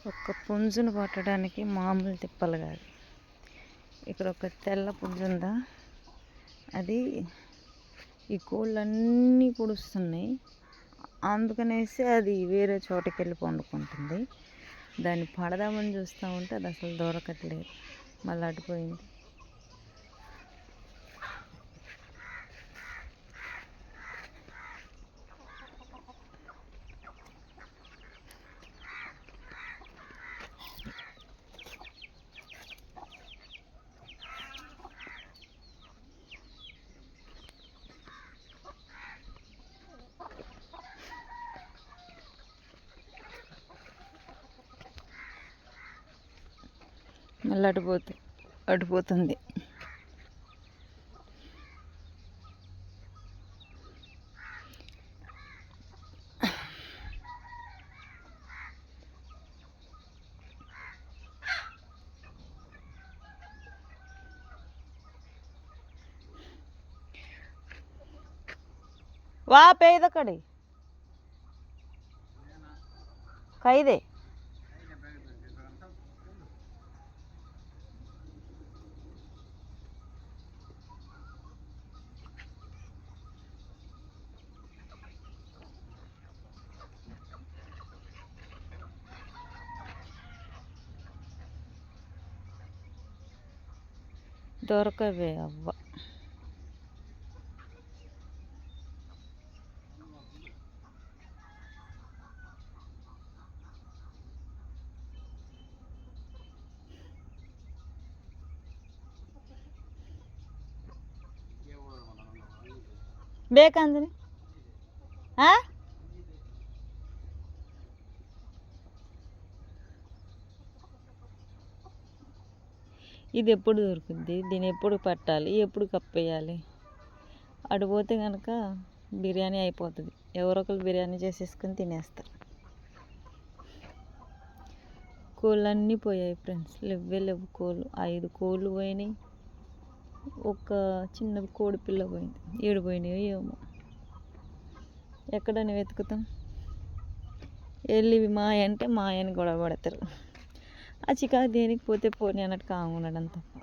ఒక్క పుంజును పట్టడానికి మామూలు తిప్పలు కాదు. ఇక్కడ ఒక తెల్ల పుంజు ఉందా, అది ఈ కోళ్ళన్నీ పొడుస్తున్నాయి. అందుకనేసి అది వేరే చోటకి వెళ్ళి పండుకుంటుంది. దాన్ని పడదామని చూస్తూ ఉంటే అది అసలు దొరకట్లేదు, మళ్ళీ అడిపోయింది. మళ్ళీ అడిపోతుంది. ವಾ ಪೇದ ಕಡೆ ಕೈದೆ దొరకవే అవ్వ. ಬೇಕಂದ್ರೆ ఇది ఎప్పుడు దొరుకుద్ది, దీన్ని ఎప్పుడు పట్టాలి, ఎప్పుడు కప్పేయాలి? అడిపోతే కనుక బిర్యానీ అయిపోతుంది. ఎవరొకరు బిర్యానీ చేసేసుకొని తినేస్తారు. కోళ్ళన్నీ పోయాయి ఫ్రెండ్స్, లేవు కోళ్ళు. 5 కోళ్ళు పోయినాయి, ఒక చిన్న కోడి పిల్ల పోయింది. 7 పోయినాయో ఏమో. ఎక్కడని వెతుకుతాం? వెళ్ళి మాయ అంటే మాయని గొడవ పడతారు. ఆ చికాకు దేనికి పోతే పోనీ అన్నట్టు కాముండడం తప్ప.